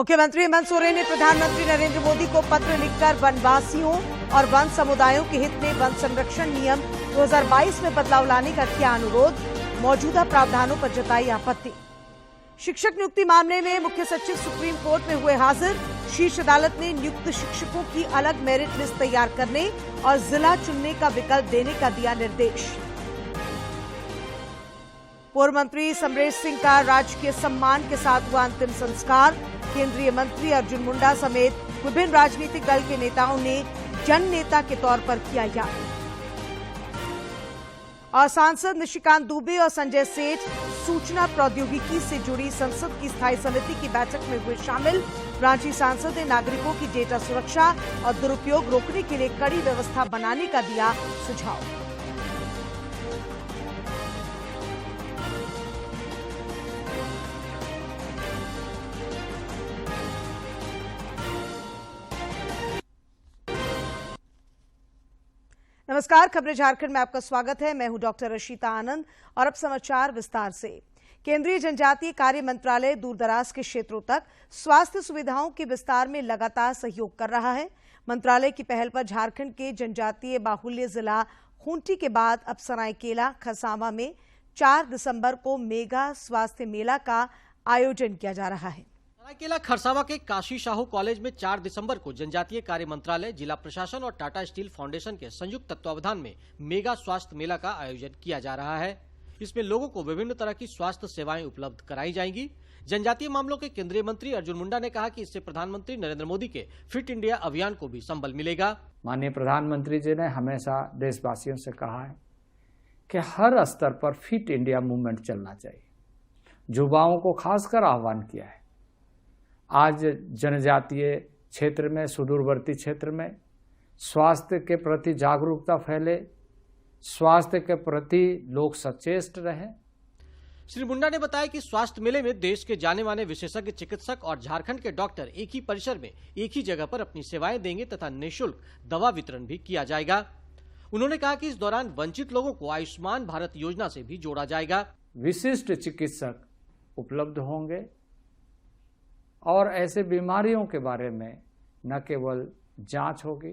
मुख्यमंत्री हेमंत सोरेन ने प्रधानमंत्री नरेंद्र मोदी को पत्र लिखकर वनवासियों और वन समुदायों के हित में वन संरक्षण नियम 2022 में बदलाव लाने का किया अनुरोध। मौजूदा प्रावधानों पर जताई आपत्ति। शिक्षक नियुक्ति मामले में मुख्य सचिव सुप्रीम कोर्ट में हुए हाजिर। शीर्ष अदालत ने नियुक्त शिक्षकों की अलग मेरिट लिस्ट तैयार करने और जिला चुनने का विकल्प देने का दिया निर्देश। पूर्व मंत्री समरेश सिंह का राजकीय सम्मान के साथ हुआ अंतिम संस्कार। केंद्रीय मंत्री अर्जुन मुंडा समेत विभिन्न राजनीतिक दल के नेताओं ने जन नेता के तौर पर किया याद। और सांसद निशिकांत दुबे और संजय सेठ सूचना प्रौद्योगिकी से जुड़ी संसद की स्थायी समिति की बैठक में हुए शामिल। रांची सांसद ने नागरिकों की डेटा सुरक्षा और दुरुपयोग रोकने के लिए कड़ी व्यवस्था बनाने का दिया सुझाव। नमस्कार, खबरें झारखंड में आपका स्वागत है। मैं हूं डॉक्टर रशीता आनंद और अब समाचार विस्तार से। केंद्रीय जनजातीय कार्य मंत्रालय दूरदराज के क्षेत्रों तक स्वास्थ्य सुविधाओं के विस्तार में लगातार सहयोग कर रहा है। मंत्रालय की पहल पर झारखंड के जनजातीय बाहुल्य जिला खूंटी के बाद अब सरायकेला खरसावां में 4 दिसंबर को मेगा स्वास्थ्य मेला का आयोजन किया जा रहा है। सरायकेला खरसावां के काशी साहू कॉलेज में 4 दिसंबर को जनजातीय कार्य मंत्रालय, जिला प्रशासन और टाटा स्टील फाउंडेशन के संयुक्त तत्वावधान में मेगा स्वास्थ्य मेला का आयोजन किया जा रहा है। इसमें लोगों को विभिन्न तरह की स्वास्थ्य सेवाएं उपलब्ध कराई जाएंगी। जनजातीय मामलों के केंद्रीय मंत्री अर्जुन मुंडा ने कहा कि इससे प्रधानमंत्री नरेंद्र मोदी के फिट इंडिया अभियान को भी संबल मिलेगा। माननीय प्रधानमंत्री जी ने हमेशा देशवासियों से कहा है कि हर स्तर पर फिट इंडिया मूवमेंट चलना चाहिए। युवाओं को खासकर आह्वान किया है। आज जनजातीय क्षेत्र में, सुदूरवर्ती क्षेत्र में स्वास्थ्य के प्रति जागरूकता फैले, स्वास्थ्य के प्रति लोग सचेत रहे। श्री मुंडा ने बताया कि स्वास्थ्य मेले में देश के जाने माने विशेषज्ञ चिकित्सक और झारखंड के डॉक्टर एक ही परिसर में एक ही जगह पर अपनी सेवाएं देंगे तथा निःशुल्क दवा वितरण भी किया जाएगा। उन्होंने कहा कि इस दौरान वंचित लोगों को आयुष्मान भारत योजना से भी जोड़ा जाएगा। विशिष्ट चिकित्सक उपलब्ध होंगे और ऐसे बीमारियों के बारे में न केवल जांच होगी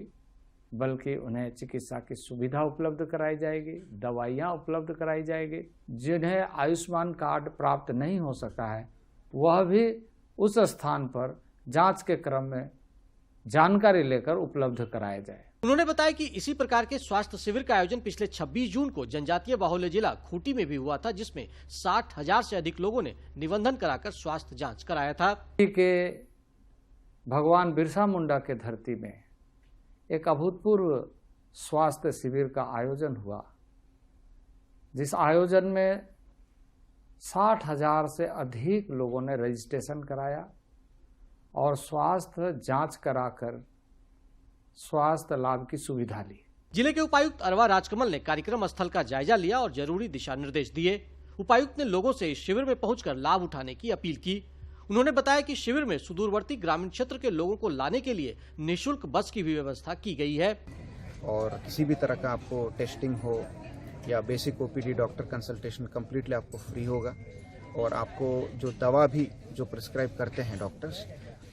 बल्कि उन्हें चिकित्सा की सुविधा उपलब्ध कराई जाएगी, दवाइयां उपलब्ध कराई जाएगी। जिन्हें आयुष्मान कार्ड प्राप्त नहीं हो सका है वह भी उस स्थान पर जांच के क्रम में जानकारी लेकर उपलब्ध कराया जाए। उन्होंने बताया कि इसी प्रकार के स्वास्थ्य शिविर का आयोजन पिछले 26 जून को जनजातीय बाहुल्य जिला खूंटी में भी हुआ था, जिसमें 60,000 से अधिक लोगों ने निबंधन कराकर स्वास्थ्य जांच कराया था। के भगवान बिरसा मुंडा के धरती में एक अभूतपूर्व स्वास्थ्य शिविर का आयोजन हुआ, जिस आयोजन में 60,000 से अधिक लोगों ने रजिस्ट्रेशन कराया और स्वास्थ्य जांच कराकर स्वास्थ्य लाभ की सुविधा ली। जिले के उपायुक्त अरवा राजकमल ने कार्यक्रम स्थल का जायजा लिया और जरूरी दिशा निर्देश दिए। उपायुक्त ने लोगों से इस शिविर में पहुंचकर लाभ उठाने की अपील की। उन्होंने बताया कि शिविर में सुदूरवर्ती ग्रामीण क्षेत्र के लोगों को लाने के लिए निःशुल्क बस की भी व्यवस्था की गई है। और किसी भी तरह का आपको टेस्टिंग हो या basic OPD doctor consultation completely आपको फ्री होगा और आपको जो दवा भी जो प्रिस्क्राइब करते हैं डॉक्टर्स,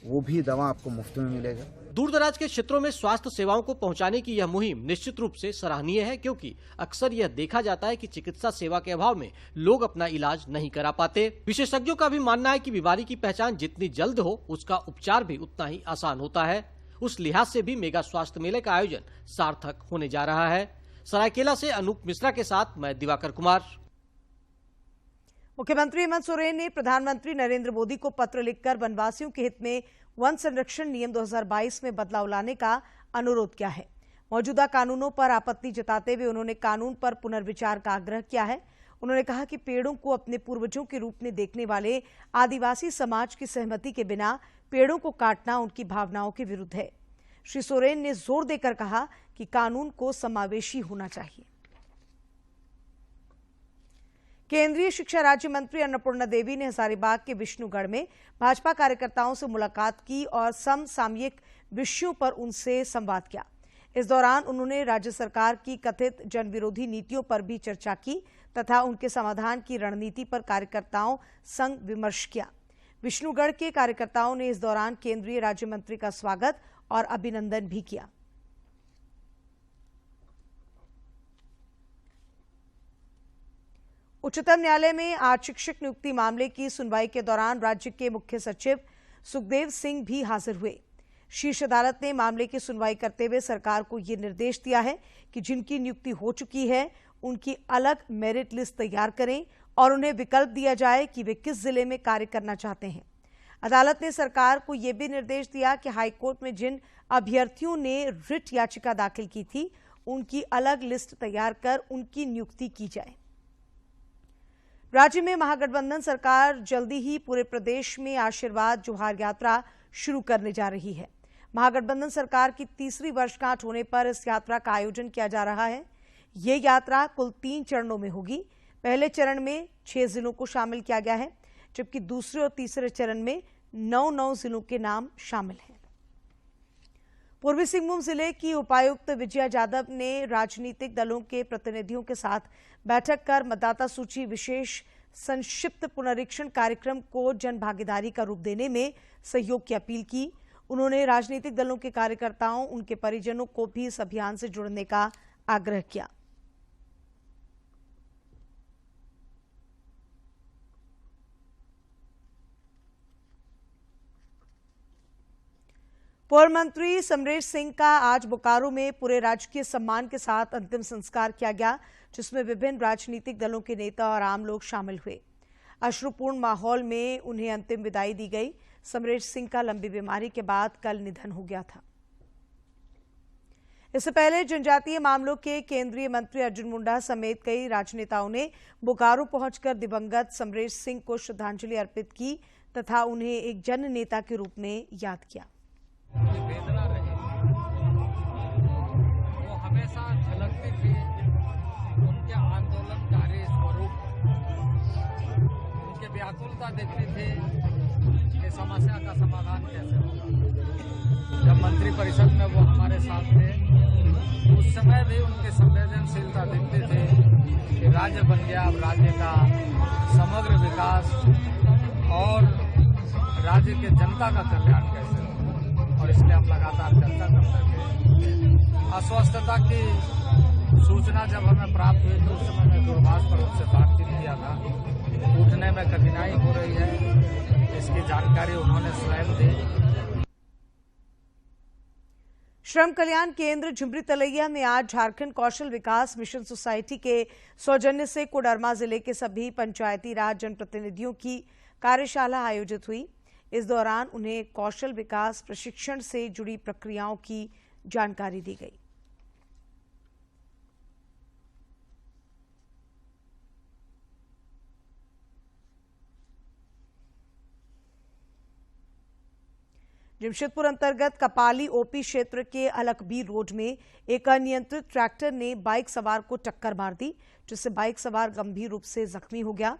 वो भी दवा आपको मुफ्त में मिलेगा। दूर दराज के क्षेत्रों में स्वास्थ्य सेवाओं को पहुंचाने की यह मुहिम निश्चित रूप से सराहनीय है, क्योंकि अक्सर यह देखा जाता है कि चिकित्सा सेवा के अभाव में लोग अपना इलाज नहीं करा पाते। विशेषज्ञों का भी मानना है कि बीमारी की पहचान जितनी जल्द हो उसका उपचार भी उतना ही आसान होता है। उस लिहाज से भी मेगा स्वास्थ्य मेले का आयोजन सार्थक होने जा रहा है। सरायकेला से अनूप मिश्रा के साथ मैं दिवाकर कुमार। मुख्यमंत्री हेमंत सोरेन ने प्रधानमंत्री नरेंद्र मोदी को पत्र लिखकर वनवासियों के हित में वन संरक्षण नियम 2022 में बदलाव लाने का अनुरोध किया है। मौजूदा कानूनों पर आपत्ति जताते हुए उन्होंने कानून पर पुनर्विचार का आग्रह किया है। उन्होंने कहा कि पेड़ों को अपने पूर्वजों के रूप में देखने वाले आदिवासी समाज की सहमति के बिना पेड़ों को काटना उनकी भावनाओं के विरुद्ध है। श्री सोरेन ने जोर देकर कहा कि कानून को समावेशी होना चाहिए। केंद्रीय शिक्षा राज्य मंत्री अन्नपूर्णा देवी ने हजारीबाग के विष्णुगढ़ में भाजपा कार्यकर्ताओं से मुलाकात की और समसामयिक विषयों पर उनसे संवाद किया। इस दौरान उन्होंने राज्य सरकार की कथित जनविरोधी नीतियों पर भी चर्चा की तथा उनके समाधान की रणनीति पर कार्यकर्ताओं संग विमर्श किया। विष्णुगढ़ के कार्यकर्ताओं ने इस दौरान केंद्रीय राज्य मंत्री का स्वागत और अभिनंदन भी किया। उच्चतम न्यायालय में आज शिक्षक नियुक्ति मामले की सुनवाई के दौरान राज्य के मुख्य सचिव सुखदेव सिंह भी हाजिर हुए। शीर्ष अदालत ने मामले की सुनवाई करते हुए सरकार को यह निर्देश दिया है कि जिनकी नियुक्ति हो चुकी है उनकी अलग मेरिट लिस्ट तैयार करें और उन्हें विकल्प दिया जाए कि वे किस जिले में कार्य करना चाहते हैं। अदालत ने सरकार को यह भी निर्देश दिया कि हाईकोर्ट में जिन अभ्यर्थियों ने रिट याचिका दाखिल की थी उनकी अलग लिस्ट तैयार कर उनकी नियुक्ति की जाए। राज्य में महागठबंधन सरकार जल्दी ही पूरे प्रदेश में आशीर्वाद जोहार यात्रा शुरू करने जा रही है। महागठबंधन सरकार की तीसरी वर्षगांठ होने पर इस यात्रा का आयोजन किया जा रहा है। ये यात्रा कुल 3 चरणों में होगी। पहले चरण में 6 जिलों को शामिल किया गया है, जबकि दूसरे और तीसरे चरण में 9 जिलों के नाम शामिल हैं। पूर्वी सिंहभूम जिले की उपायुक्त विजया यादव ने राजनीतिक दलों के प्रतिनिधियों के साथ बैठक कर मतदाता सूची विशेष संक्षिप्त पुनरीक्षण कार्यक्रम को जन भागीदारी का रूप देने में सहयोग की अपील की। उन्होंने राजनीतिक दलों के कार्यकर्ताओं, उनके परिजनों को भी इस अभियान से जुड़ने का आग्रह किया। पूर्व मंत्री समरेश सिंह का आज बोकारो में पूरे राजकीय सम्मान के साथ अंतिम संस्कार किया गया, जिसमें विभिन्न राजनीतिक दलों के नेता और आम लोग शामिल हुए। अश्रुपूर्ण माहौल में उन्हें अंतिम विदाई दी गई। समरेश सिंह का लंबी बीमारी के बाद कल निधन हो गया था। इससे पहले जनजातीय मामलों के केंद्रीय मंत्री अर्जुन मुंडा समेत कई राजनेताओं ने बोकारो पहुंचकर दिवंगत समरेश सिंह को श्रद्धांजलि अर्पित की तथा उन्हें एक जन नेता के रूप में याद किया। वेदना रही वो हमेशा झलकती थी उनके आंदोलनकारी स्वरूप, उनके व्याकुलता देखती थी कि समस्या का समाधान कैसे होगा। जब मंत्रिपरिषद में वो हमारे साथ थे उस समय भी उनकी संवेदनशीलता देखते थे कि राज्य बन गया, अब राज्य का समग्र विकास और राज्य के जनता का कल्याण कैसे हो, और इसलिए हम लगातार चर्चा करते थे। अस्वस्थता की सूचना जब हमें प्राप्त हुई तो उस समय मैं दूरभाष पर उनसे बातचीत किया था। उठने में कठिनाई हो रही है, इसकी जानकारी उन्होंने स्वयं दी। श्रम कल्याण केंद्र झुमरी तलैया में आज झारखंड कौशल विकास मिशन सोसाइटी के सौजन्य से कोडरमा जिले के सभी पंचायती राज जनप्रतिनिधियों की कार्यशाला आयोजित हुई। इस दौरान उन्हें कौशल विकास प्रशिक्षण से जुड़ी प्रक्रियाओं की जानकारी दी गई। जमशेदपुर अंतर्गत कपाली ओपी क्षेत्र के अलकबीर रोड में एक अनियंत्रित ट्रैक्टर ने बाइक सवार को टक्कर मार दी, जिससे बाइक सवार गंभीर रूप से जख्मी हो गया।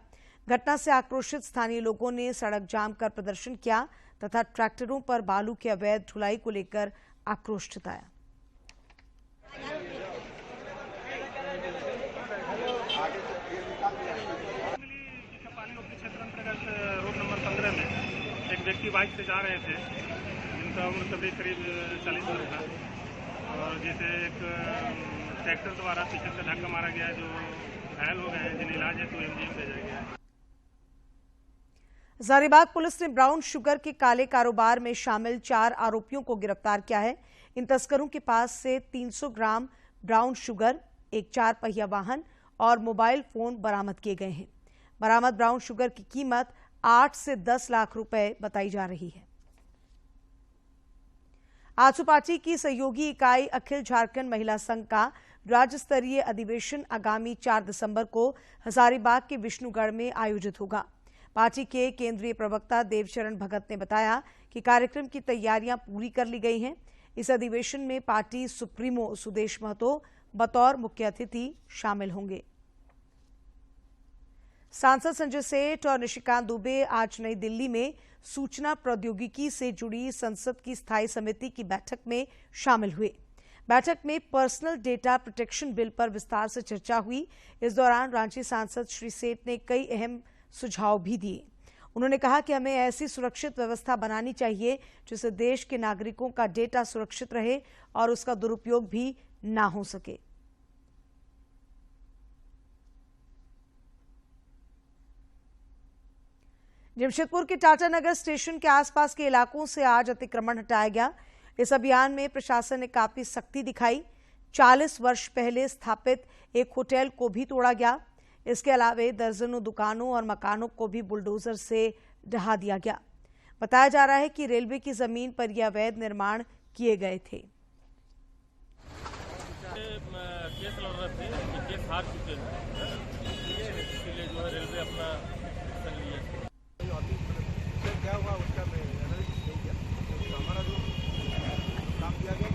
घटना से आक्रोशित स्थानीय लोगों ने सड़क जाम कर प्रदर्शन किया तथा ट्रैक्टरों पर बालू के अवैध ढुलाई को लेकर आक्रोश जताया। कपाली ओपी क्षेत्र अंतर्गत रोड नंबर 15 में एक व्यक्ति बाइक से जा रहे थे, जिनका उम्र करीब 40 वर्ष था, और जैसे एक ट्रैक्टर द्वारा पीछे से धक्का मारा गया, जो घायल हो गए, जिन्हें इलाज हेतु एमजीएम भेजा गया। हजारीबाग पुलिस ने ब्राउन शुगर के काले कारोबार में शामिल 4 आरोपियों को गिरफ्तार किया है। इन तस्करों के पास से 300 ग्राम ब्राउन शुगर, एक 4 पहिया वाहन और मोबाइल फोन बरामद किए गए हैं। बरामद ब्राउन शुगर की कीमत 8 से 10 लाख रुपए बताई जा रही है। आजसू पार्टी की सहयोगी इकाई अखिल झारखंड महिला संघ का राज्य स्तरीय अधिवेशन आगामी 4 दिसंबर को हजारीबाग के विष्णुगढ़ में आयोजित होगा। पार्टी के केंद्रीय प्रवक्ता देवचरण भगत ने बताया कि कार्यक्रम की तैयारियां पूरी कर ली गई हैं। इस अधिवेशन में पार्टी सुप्रीमो सुदेश महतो बतौर मुख्य अतिथि शामिल होंगे। सांसद संजय सेठ और निशिकांत दुबे आज नई दिल्ली में सूचना प्रौद्योगिकी से जुड़ी संसद की स्थायी समिति की बैठक में शामिल हुए। बैठक में पर्सनल डेटा प्रोटेक्शन बिल पर विस्तार से चर्चा हुई। इस दौरान रांची सांसद श्री सेठ ने कई अहम सुझाव भी दिए। उन्होंने कहा कि हमें ऐसी सुरक्षित व्यवस्था बनानी चाहिए जिससे देश के नागरिकों का डेटा सुरक्षित रहे और उसका दुरुपयोग भी ना हो सके। जमशेदपुर के टाटानगर स्टेशन के आसपास के इलाकों से आज अतिक्रमण हटाया गया। इस अभियान में प्रशासन ने काफी सख्ती दिखाई। 40 वर्ष पहले स्थापित एक होटल को भी तोड़ा गया। इसके अलावा दर्जनों दुकानों और मकानों को भी बुलडोजर से ढहा दिया गया। बताया जा रहा है कि रेलवे की जमीन पर यह अवैध निर्माण किए गए थे। केस लड़ रहे थे, केस हार चुके हैं, इसलिए जो है रेलवे अपना एक्शन लिए। क्या हुआ उसका हमारा जो काम किया गया।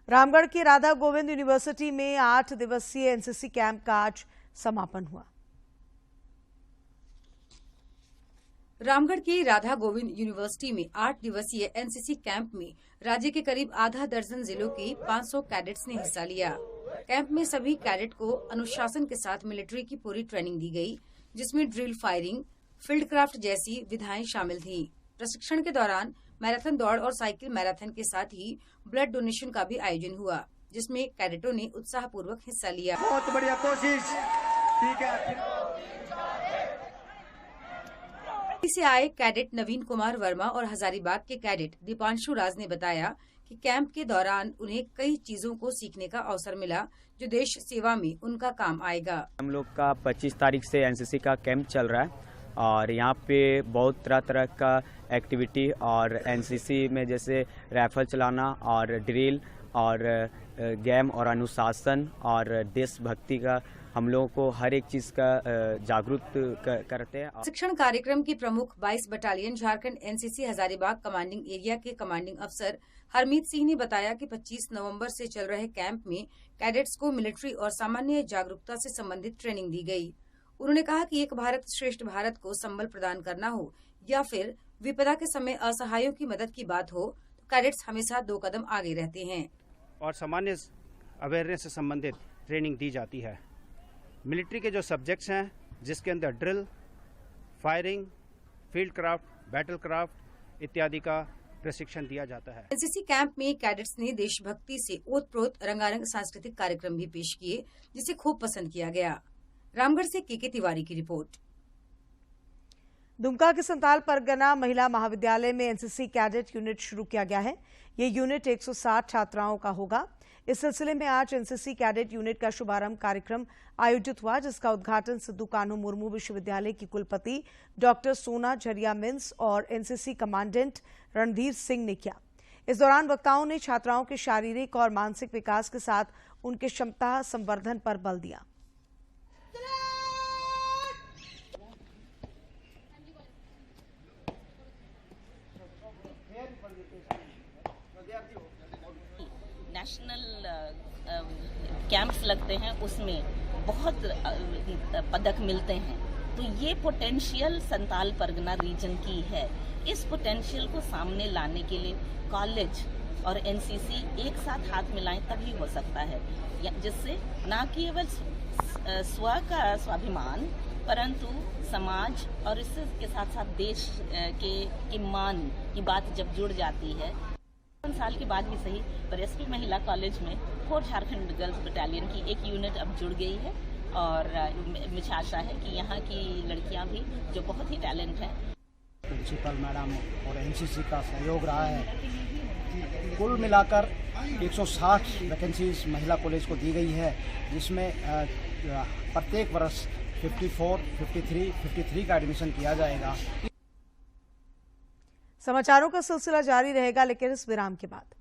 रामगढ़ के राधा गोविंद यूनिवर्सिटी में 8 दिवसीय एनसीसी कैंप का आज समापन हुआ। रामगढ़ के राधा गोविंद यूनिवर्सिटी में 8 दिवसीय एनसीसी कैंप में राज्य के करीब आधा दर्जन जिलों के 500 कैडेट्स ने हिस्सा लिया। कैंप में सभी कैडेट को अनुशासन के साथ मिलिट्री की पूरी ट्रेनिंग दी गई, जिसमें ड्रिल, फायरिंग, फील्ड क्राफ्ट जैसी विधाएं शामिल थी। प्रशिक्षण के दौरान मैराथन दौड़ और साइकिल मैराथन के साथ ही ब्लड डोनेशन का भी आयोजन हुआ, जिसमें कैडेटों ने उत्साहपूर्वक हिस्सा लिया। बहुत बढ़िया कोशिश, ठीक है। से आए कैडेट नवीन कुमार वर्मा और हजारीबाग के कैडेट दीपांशु राज ने बताया कि कैंप के दौरान उन्हें कई चीजों को सीखने का अवसर मिला जो देश सेवा में उनका काम आएगा। हम लोग का 25 तारीख से एनसीसी का कैंप चल रहा है और यहाँ पे बहुत तरह तरह का एक्टिविटी और एनसीसी में जैसे राइफल चलाना और ड्रिल और गेम और अनुशासन और देशभक्ति का हम लोगों को हर एक चीज का जागरूक करते हैं। शिक्षण कार्यक्रम की प्रमुख 22 battalion Jharkhand NCC Hazaribagh commanding area के कमांडिंग अफसर हरमीत सिंह ने बताया कि 25 नवंबर से चल रहे कैंप में कैडेट्स को मिलिट्री और सामान्य जागरूकता से संबंधित ट्रेनिंग दी गई। उन्होंने कहा कि एक भारत श्रेष्ठ भारत को संबल प्रदान करना हो या फिर विपदा के समय असहायों की मदद की बात हो तो कैडेट्स हमेशा 2 कदम आगे रहते हैं और सामान्य अवेयरनेस से संबंधित ट्रेनिंग दी जाती है। मिलिट्री के जो सब्जेक्ट्स हैं जिसके अंदर drill, firing, field craft, battle craft इत्यादि का प्रशिक्षण दिया जाता है। एनसीसी कैंप में कैडेट्स ने देशभक्ति से ओतप्रोत रंगारंग सांस्कृतिक कार्यक्रम भी पेश किए, जिसे खूब पसंद किया गया। रामगढ़ से के तिवारी की रिपोर्ट। दुमका के संताल परगना महिला महाविद्यालय में एनसीसी कैडेट यूनिट शुरू किया गया है। ये यूनिट 160 छात्राओं का होगा। इस सिलसिले में आज एनसीसी कैडेट यूनिट का शुभारंभ कार्यक्रम आयोजित हुआ, जिसका उद्घाटन सिद्धू कान्हू मुर्मू विश्वविद्यालय की कुलपति डॉक्टर सोना झरिया मिन्स और एनसीसी कमांडेंट रणधीर सिंह ने किया। इस दौरान वक्ताओं ने छात्राओं के शारीरिक और मानसिक विकास के साथ उनके क्षमता संवर्धन पर बल दिया। नेशनल कैंप्स लगते हैं, उसमें बहुत पदक मिलते हैं, तो ये पोटेंशियल संताल परगना रीजन की है। इस पोटेंशियल को सामने लाने के लिए कॉलेज और एनसीसी एक साथ हाथ मिलाएं तभी हो सकता है, जिससे न केवल स्व का स्वाभिमान परंतु समाज और इसके साथ साथ देश के मान की बात जब जुड़ जाती है। साल के बाद भी सही, पर एसपी महिला कॉलेज में 4 झारखंड गर्ल्स बटालियन की एक यूनिट अब जुड़ गई है और मुझे आशा है कि यहाँ की लड़कियाँ भी जो बहुत ही टैलेंट हैं। प्रिंसिपल मैडम और एनसीसी का सहयोग रहा है। कुल मिलाकर 160 वैकेंसीज महिला कॉलेज को दी गई है, जिसमें प्रत्येक वर्ष 54, 53 का एडमिशन किया जाएगा। समाचारों का सिलसिला जारी रहेगा, लेकिन इस विराम के बाद।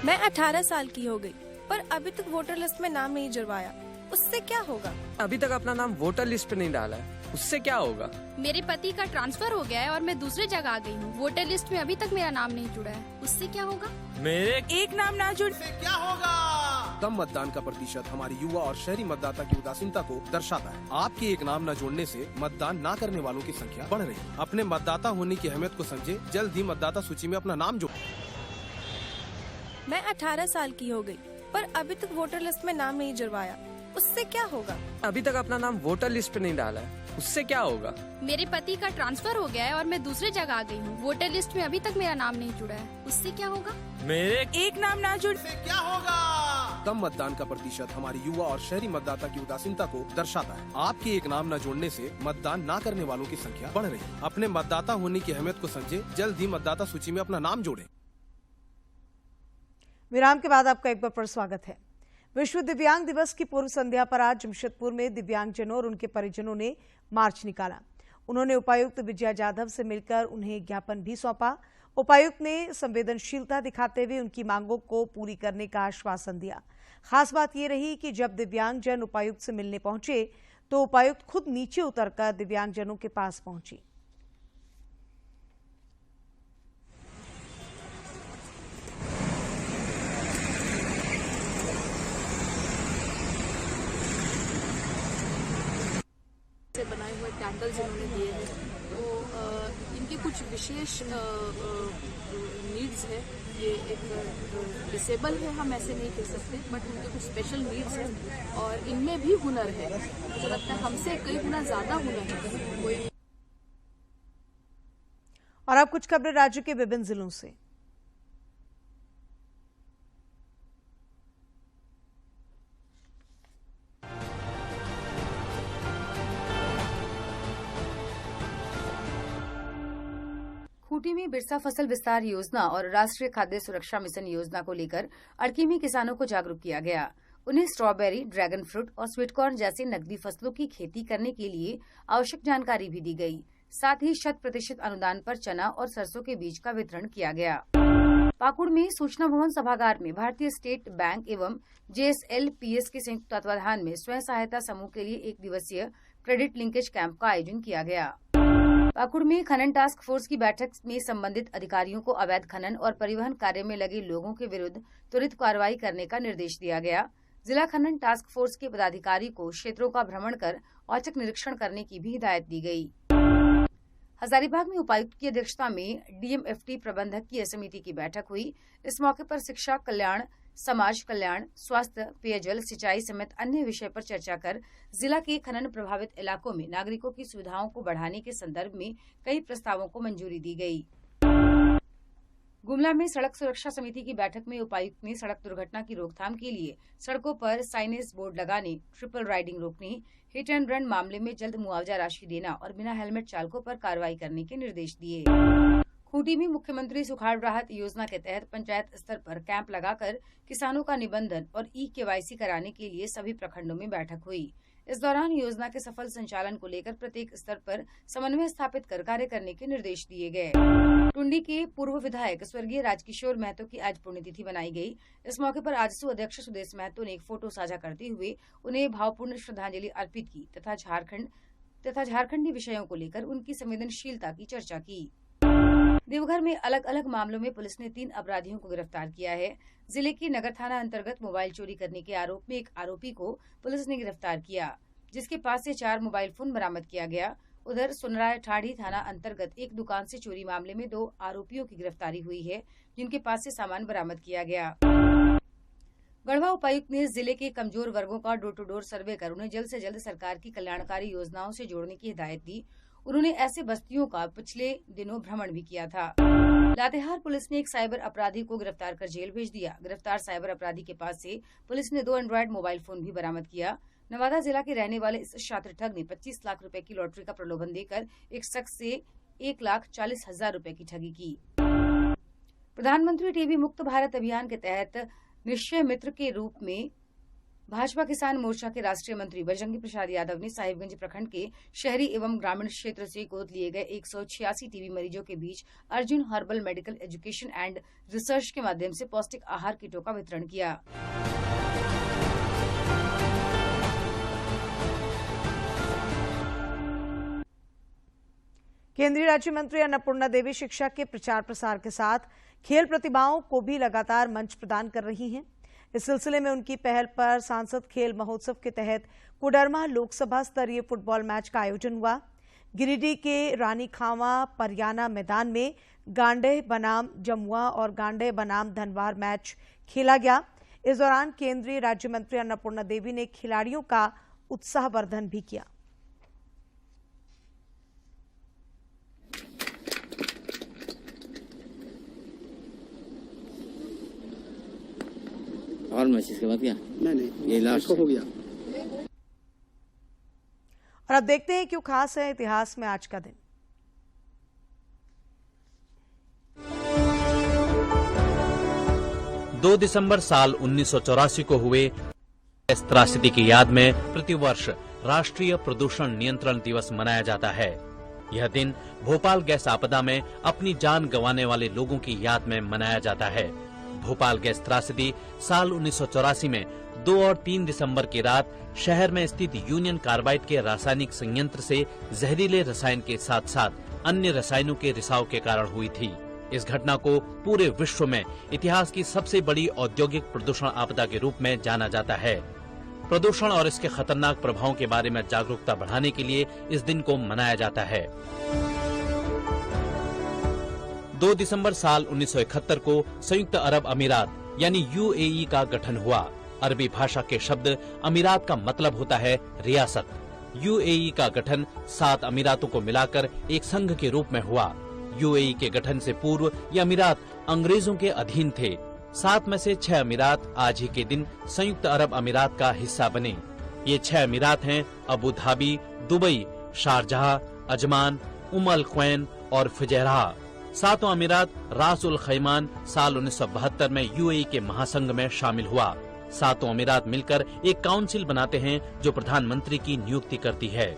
मैं 18 साल की हो गई, पर अभी तक वोटर लिस्ट में नाम नहीं जुड़वाया। उससे क्या होगा? अभी तक अपना नाम वोटर लिस्ट पे नहीं डाला है, उससे क्या होगा? मेरे पति का ट्रांसफर हो गया है और मैं दूसरी जगह आ गई हूँ। वोटर लिस्ट में अभी तक मेरा नाम नहीं जुड़ा है, उससे क्या होगा? मेरे एक नाम ना जुड़ क्या होगा? कम मतदान का प्रतिशत हमारे युवा और शहरी मतदाता की उदासीनता को दर्शाता है। आपके एक नाम न जोड़ने से मतदान न करने वालों की संख्या बढ़ रही है। अपने मतदाता होने की अहमियत को समझे, जल्द ही मतदाता सूची में अपना नाम जोड़ें। मैं 18 साल की हो गई, पर अभी तक वोटर लिस्ट में नाम नहीं जुड़वाया। उससे क्या होगा? अभी तक अपना नाम वोटर लिस्ट पे नहीं डाला है, उससे क्या होगा? मेरे पति का ट्रांसफर हो गया है और मैं दूसरे जगह आ गई हूँ। वोटर लिस्ट में अभी तक मेरा नाम नहीं जुड़ा है, उससे क्या होगा? मेरे एक नाम ना जुड़ क्या होगा? कम मतदान का प्रतिशत हमारे युवा और शहरी मतदाता की उदासीनता को दर्शाता है। आपके एक नाम न जोड़ने से मतदान न करने वालों की संख्या बढ़ रही है। अपने मतदाता होने की अहमियत को समझे, जल्द ही मतदाता सूची में अपना नाम जोड़ें। विराम के बाद आपका एक बार फिर स्वागत है। विश्व दिव्यांग दिवस की पूर्व संध्या पर आज जमशेदपुर में दिव्यांगजनों और उनके परिजनों ने मार्च निकाला। उन्होंने उपायुक्त विजया जाधव से मिलकर उन्हें ज्ञापन भी सौंपा। उपायुक्त ने संवेदनशीलता दिखाते हुए उनकी मांगों को पूरी करने का आश्वासन दिया। खास बात यह रही कि जब दिव्यांगजन उपायुक्त से मिलने पहुंचे तो उपायुक्त खुद नीचे उतरकर दिव्यांगजनों के पास पहुंची। से बनाए हुए कैंडल्स इन्होंने दिए हैं, तो इनके कुछ विशेष नीड्स है। ये एक डिसेबल है, हम ऐसे नहीं कह सकते, बट उनके कुछ स्पेशल नीड्स है और इनमें भी हुनर है। मुझे लगता है हमसे कई गुना ज्यादा हुनर है कोई। और अब कुछ खबरें राज्य के विभिन्न जिलों से। खूंटी में बिरसा फसल विस्तार योजना और राष्ट्रीय खाद्य सुरक्षा मिशन योजना को लेकर अड़की में किसानों को जागरूक किया गया। उन्हें स्ट्रॉबेरी, ड्रैगन फ्रूट और स्वीटकॉर्न जैसे नकदी फसलों की खेती करने के लिए आवश्यक जानकारी भी दी गई। साथ ही 100% अनुदान पर चना और सरसों के बीज का वितरण किया गया। पाकुड़ में सूचना भवन सभागार में भारतीय स्टेट बैंक एवं JSLPS के संयुक्त तत्वाधान में स्वयं सहायता समूह के लिए 1 दिवसीय क्रेडिट लिंकेज कैंप का आयोजन किया गया। पाकुड़ में खनन टास्क फोर्स की बैठक में संबंधित अधिकारियों को अवैध खनन और परिवहन कार्य में लगे लोगों के विरुद्ध त्वरित कार्रवाई करने का निर्देश दिया गया। जिला खनन टास्क फोर्स के पदाधिकारी को क्षेत्रों का भ्रमण कर औचक निरीक्षण करने की भी हिदायत दी गई। हजारीबाग में उपायुक्त की अध्यक्षता में DMFT प्रबंधक की समिति की बैठक हुई। इस मौके पर शिक्षा, कल्याण, समाज कल्याण, स्वास्थ्य, पेयजल, सिंचाई समेत अन्य विषय पर चर्चा कर जिला के खनन प्रभावित इलाकों में नागरिकों की सुविधाओं को बढ़ाने के संदर्भ में कई प्रस्तावों को मंजूरी दी गई। गुमला में सड़क सुरक्षा समिति की बैठक में उपायुक्त ने सड़क दुर्घटना की रोकथाम के लिए सड़कों पर साइनेज बोर्ड लगाने, ट्रिपल राइडिंग रोकने, हिट एंड रन मामले में जल्द मुआवजा राशि देना और बिना हेलमेट चालकों पर कार्रवाई करने के निर्देश दिए। खूंटी में मुख्यमंत्री सुखाड़ राहत योजना के तहत पंचायत स्तर पर कैंप लगाकर किसानों का निबंधन और KYC कराने के लिए सभी प्रखंडों में बैठक हुई। इस दौरान योजना के सफल संचालन को लेकर प्रत्येक स्तर पर समन्वय स्थापित कर कार्य करने के निर्देश दिए गए। टुंडी के पूर्व विधायक स्वर्गीय राजकिशोर महतो की आज पुण्यतिथि मनाई गई। इस मौके पर आजसू अध्यक्ष सुदेश महतो ने एक फोटो साझा करते हुए उन्हें भावपूर्ण श्रद्धांजलि अर्पित की तथा झारखंडी विषयों को लेकर उनकी संवेदनशीलता की चर्चा की। देवघर में अलग अलग मामलों में पुलिस ने 3 अपराधियों को गिरफ्तार किया है। जिले के नगर थाना अंतर्गत मोबाइल चोरी करने के आरोप में एक आरोपी को पुलिस ने गिरफ्तार किया, जिसके पास से 4 मोबाइल फोन बरामद किया गया। उधर सुनराय ठाड़ी थाना अंतर्गत एक दुकान से चोरी मामले में 2 आरोपियों की गिरफ्तारी हुई है, जिनके पास से सामान बरामद किया गया। गढ़वा उपायुक्त ने जिले के कमजोर वर्गों का डोर टू डोर सर्वे कर उन्हें जल्द से जल्द सरकार की कल्याणकारी योजनाओं से जोड़ने की हिदायत दी। उन्होंने ऐसे बस्तियों का पिछले दिनों भ्रमण भी किया था। लातेहार पुलिस ने एक साइबर अपराधी को गिरफ्तार कर जेल भेज दिया। गिरफ्तार साइबर अपराधी के पास से पुलिस ने 2 एंड्रॉयड मोबाइल फोन भी बरामद किया। नवादा जिला के रहने वाले इस छात्र ठग ने 25 लाख रुपए की लॉटरी का प्रलोभन देकर एक शख्स से 1,40,000 रुपए की ठगी की। प्रधानमंत्री टीबी मुक्त भारत अभियान के तहत निश्चय मित्र के रूप में भाजपा किसान मोर्चा के राष्ट्रीय मंत्री बजरंगी प्रसाद यादव ने साहिबगंज प्रखंड के शहरी एवं ग्रामीण क्षेत्र से गोद लिए गए 186 टीबी मरीजों के बीच Arjun herbal medical education and research के माध्यम से पौष्टिक आहार किटों का वितरण किया। केंद्रीय राज्य मंत्री अन्नपूर्णा देवी शिक्षा के प्रचार प्रसार के साथ खेल प्रतिभाओं को भी लगातार मंच प्रदान कर रही हैं। इस सिलसिले में उनकी पहल पर सांसद खेल महोत्सव के तहत कोडरमा लोकसभा स्तरीय फुटबॉल मैच का आयोजन हुआ। गिरिडीह के रानी खावा परियाना मैदान में गांडेय बनाम जमुआ और गांडेय बनाम धनवार मैच खेला गया। इस दौरान केंद्रीय राज्य मंत्री अन्नपूर्णा देवी ने खिलाड़ियों का उत्साहवर्धन भी किया। और मैच इसके बाद क्या? नहीं ये लास्ट हो गया। और अब देखते हैं क्यों खास है इतिहास में आज का दिन। दो दिसंबर साल 1984 को हुए गैस त्रासदी की याद में प्रतिवर्ष राष्ट्रीय प्रदूषण नियंत्रण दिवस मनाया जाता है। यह दिन भोपाल गैस आपदा में अपनी जान गंवाने वाले लोगों की याद में मनाया जाता है। भोपाल गैस त्रासदी साल 1984 में 2 और 3 दिसंबर की रात शहर में स्थित यूनियन कार्बाइड के रासायनिक संयंत्र से जहरीले रसायन के साथ साथ अन्य रसायनों के रिसाव के कारण हुई थी। इस घटना को पूरे विश्व में इतिहास की सबसे बड़ी औद्योगिक प्रदूषण आपदा के रूप में जाना जाता है। प्रदूषण और इसके खतरनाक प्रभावों के बारे में जागरूकता बढ़ाने के लिए इस दिन को मनाया जाता है। 2 दिसंबर साल 1971 को संयुक्त अरब अमीरात यानी UAE का गठन हुआ। अरबी भाषा के शब्द अमीरात का मतलब होता है रियासत। UAE का गठन 7 अमीरातों को मिलाकर एक संघ के रूप में हुआ। UAE के गठन से पूर्व ये अमीरात अंग्रेजों के अधीन थे। 7 में से 6 अमीरात आज ही के दिन संयुक्त अरब अमीरात का हिस्सा बने। ये 6 अमीरात हैं Abu Dhabi, Dubai, Sharjah, Ajman, Al Quwain और फुजैरह। 7वां अमीरात रास उल खैमान साल 1972 में UAE के महासंघ में शामिल हुआ। 7 अमीरात मिलकर एक काउंसिल बनाते हैं जो प्रधानमंत्री की नियुक्ति करती है।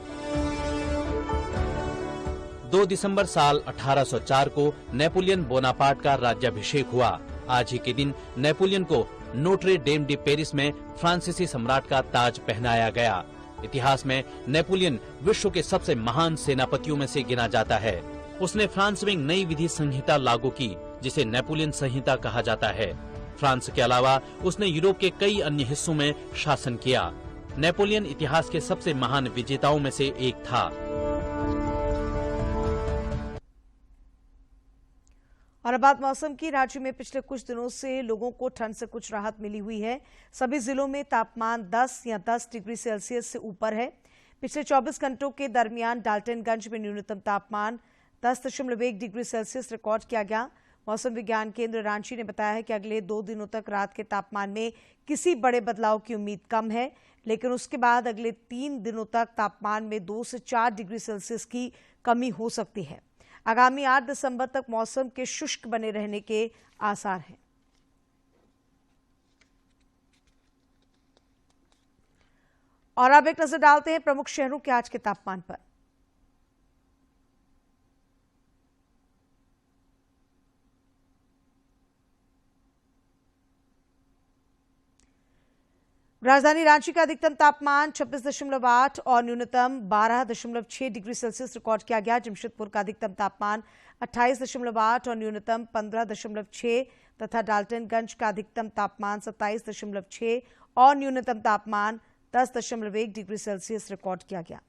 2 दिसंबर साल 1804 को नेपोलियन बोनापार्ट का राज्याभिषेक हुआ। आज ही के दिन नेपोलियन को नोट्रे डेम डी पेरिस में फ्रांसीसी सम्राट का ताज पहनाया गया। इतिहास में नेपोलियन विश्व के सबसे महान सेनापतियों में से गिना जाता है। उसने फ्रांस में एक नई विधि संहिता लागू की जिसे नेपोलियन संहिता कहा जाता है। फ्रांस के अलावा उसने यूरोप के कई अन्य हिस्सों में शासन किया। नेपोलियन इतिहास के सबसे महान विजेताओं में से एक था। और अब बात मौसम की। राज्य में पिछले कुछ दिनों से लोगों को ठंड से कुछ राहत मिली हुई है। सभी जिलों में तापमान 10 या 10 डिग्री सेल्सियस से ऊपर है। पिछले 24 घंटों के दरमियान डाल्टनगंज में न्यूनतम तापमान 10.1 डिग्री सेल्सियस रिकॉर्ड किया गया। मौसम विज्ञान केंद्र रांची ने बताया है कि अगले 2 दिनों तक रात के तापमान में किसी बड़े बदलाव की उम्मीद कम है, लेकिन उसके बाद अगले 3 दिनों तक तापमान में 2 से 4 डिग्री सेल्सियस की कमी हो सकती है। आगामी 8 दिसंबर तक मौसम के शुष्क बने रहने के आसार हैं। और अब एक नजर डालते हैं प्रमुख शहरों के आज के तापमान पर। राजधानी रांची का अधिकतम तापमान 26.8 और न्यूनतम 12.6 डिग्री सेल्सियस रिकॉर्ड किया गया। जमशेदपुर का अधिकतम तापमान 28.8 और न्यूनतम 15.6 तथा डाल्टनगंज का अधिकतम तापमान 27.6 और न्यूनतम तापमान 10.1 डिग्री सेल्सियस रिकॉर्ड किया गया।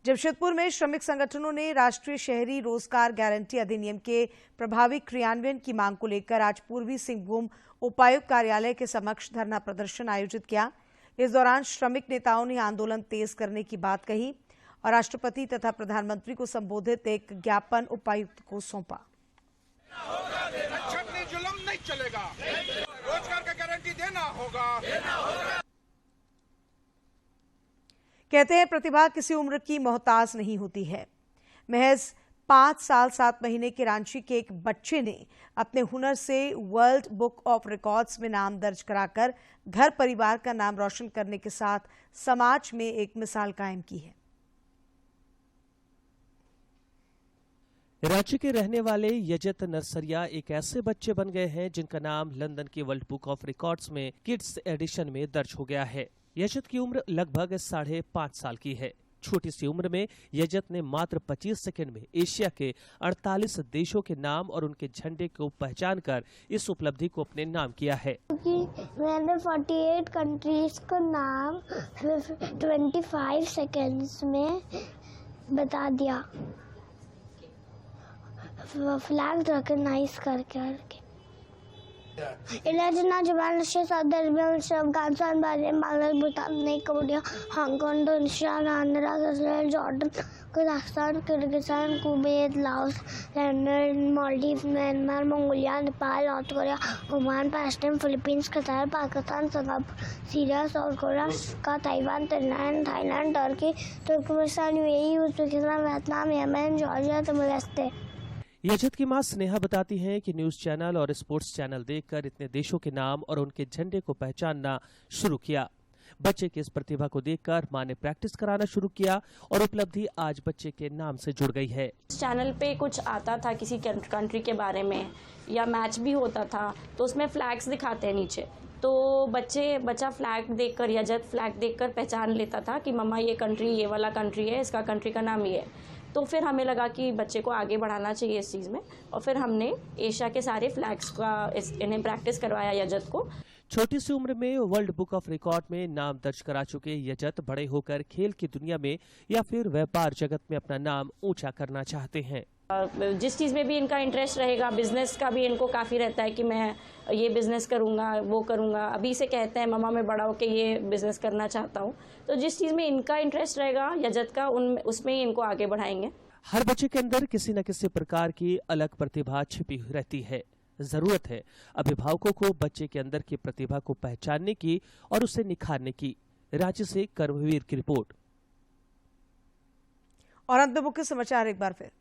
जमशेदपुर में श्रमिक संगठनों ने राष्ट्रीय शहरी रोजगार गारंटी अधिनियम के प्रभावी क्रियान्वयन की मांग को लेकर आज पूर्वी सिंहभूम उपायुक्त कार्यालय के समक्ष धरना प्रदर्शन आयोजित किया। इस दौरान श्रमिक नेताओं ने आंदोलन तेज करने की बात कही और राष्ट्रपति तथा प्रधानमंत्री को संबोधित एक ज्ञापन उपायुक्त को सौंपा। जुल्म नहीं चलेगा, रोजगार का गारंटी देना होगा। कहते हैं प्रतिभा किसी उम्र की मोहताज नहीं होती है। महज 5 साल 7 महीने के रांची के एक बच्चे ने अपने हुनर से वर्ल्ड बुक ऑफ रिकॉर्ड्स में नाम दर्ज कराकर घर परिवार का नाम रोशन करने के साथ समाज में एक मिसाल कायम की है। रांची के रहने वाले यजत नरसरिया एक ऐसे बच्चे बन गए हैं जिनका नाम लंदन की वर्ल्ड बुक ऑफ रिकॉर्ड्स में किड्स एडिशन में दर्ज हो गया है। यजत की उम्र लगभग 5.5 साल की है। छोटी सी उम्र में यजत ने मात्र 25 सेकंड में एशिया के 48 देशों के नाम और उनके झंडे को पहचान कर इस उपलब्धि को अपने नाम किया है। मैंने 48 कंट्रीज का नाम 25 सेकंड्स में बता दिया, फ्लैग रिकॉग्नाइज करके। इलाजना जुबान Russia Saudi Arabia Afghanistan Bahrain Bangladesh Bhutan नई Cambodia Hong Kong Indonesia Andhra Israel Jordan Kazakhstan Kyrgyzstan Kuwait Laos London Maldives Myanmar Mongolia Nepal North Korea Oman Palestine Philippines Qatar Pakistan Singapore Syria South Korea का Taiwan Thailand Turkey Turkmenistan UAE Uzbekistan Vietnam Yemen Georgia Timor Leste. Yajat की मां स्नेहा बताती हैं कि news channel और sports channel देखकर इतने देशों के नाम और उनके झंडे को पहचानना शुरू किया। बच्चे की इस प्रतिभा को देखकर मां ने प्रैक्टिस कराना शुरू किया और उपलब्धि आज बच्चे के नाम से जुड़ गई है। चैनल पे कुछ आता था किसी कंट्री के बारे में या मैच भी होता था तो उसमें फ्लैग्स दिखाते हैं नीचे, तो बच्चा फ्लैग देखकर यजत फ्लैग देखकर पहचान लेता था कि मम्मा ये कंट्री ये वाला कंट्री है, इसका कंट्री का नाम ये है। तो फिर हमें लगा कि बच्चे को आगे बढ़ाना चाहिए इस चीज़ में और फिर हमने एशिया के सारे फ्लैग्स का इन्हें प्रैक्टिस करवाया यजत को। छोटी सी उम्र में वर्ल्ड बुक ऑफ रिकॉर्ड में नाम दर्ज करा चुके यजत बड़े होकर खेल की दुनिया में या फिर व्यापार जगत में अपना नाम ऊंचा करना चाहते हैं। जिस चीज़ में भी इनका इंटरेस्ट रहेगा, बिजनेस का भी इनको काफ़ी रहता है कि मैं ये बिज़नेस करूँगा वो करूँगा। अभी से कहते हैं मम्मा मैं बड़ा होकर ये बिज़नेस करना चाहता हूँ, तो जिस चीज़ में इनका इंटरेस्ट रहेगा यजत का उसमें ही इनको आगे बढ़ाएंगे। हर बच्चे के अंदर किसी न किसी प्रकार की अलग प्रतिभा छिपी रहती है। जरूरत है अभिभावकों को बच्चे के अंदर की प्रतिभा को पहचानने की और उसे निखारने की। रांची से कर्मवीर की रिपोर्ट। और अंत में मुख्य समाचार एक बार फिर।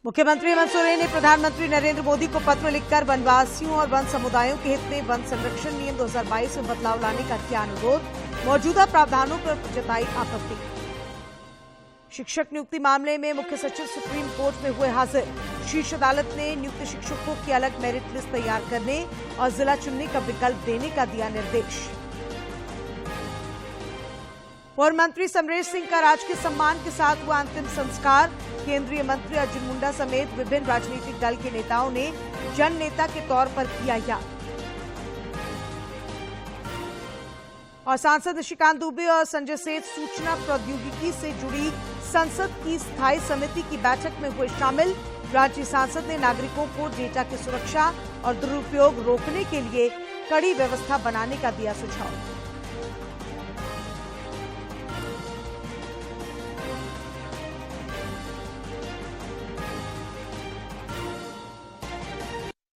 मुख्यमंत्री हेमंत सोरेन ने प्रधानमंत्री नरेंद्र मोदी को पत्र लिखकर वनवासियों और वन समुदायों के हित में वन संरक्षण नियम 2022 में बदलाव लाने का किया अनुरोध, मौजूदा प्रावधानों पर जताई आपत्ति। शिक्षक नियुक्ति मामले में मुख्य सचिव सुप्रीम कोर्ट में हुए हाजिर। शीर्ष अदालत ने नियुक्त शिक्षकों की अलग मेरिट लिस्ट तैयार करने और जिला चुनने का विकल्प देने का दिया निर्देश। पूर्व मंत्री समरेश सिंह का राजकीय सम्मान के साथ हुआ अंतिम संस्कार। केंद्रीय मंत्री अर्जुन मुंडा समेत विभिन्न राजनीतिक दल के नेताओं ने जन नेता के तौर पर किया याद। और सांसद निशिकांत दुबे और संजय सेठ सूचना प्रौद्योगिकी से जुड़ी संसद की स्थायी समिति की बैठक में हुए शामिल। रांची सांसद ने नागरिकों को डेटा की सुरक्षा और दुरुपयोग रोकने के लिए कड़ी व्यवस्था बनाने का दिया सुझाव।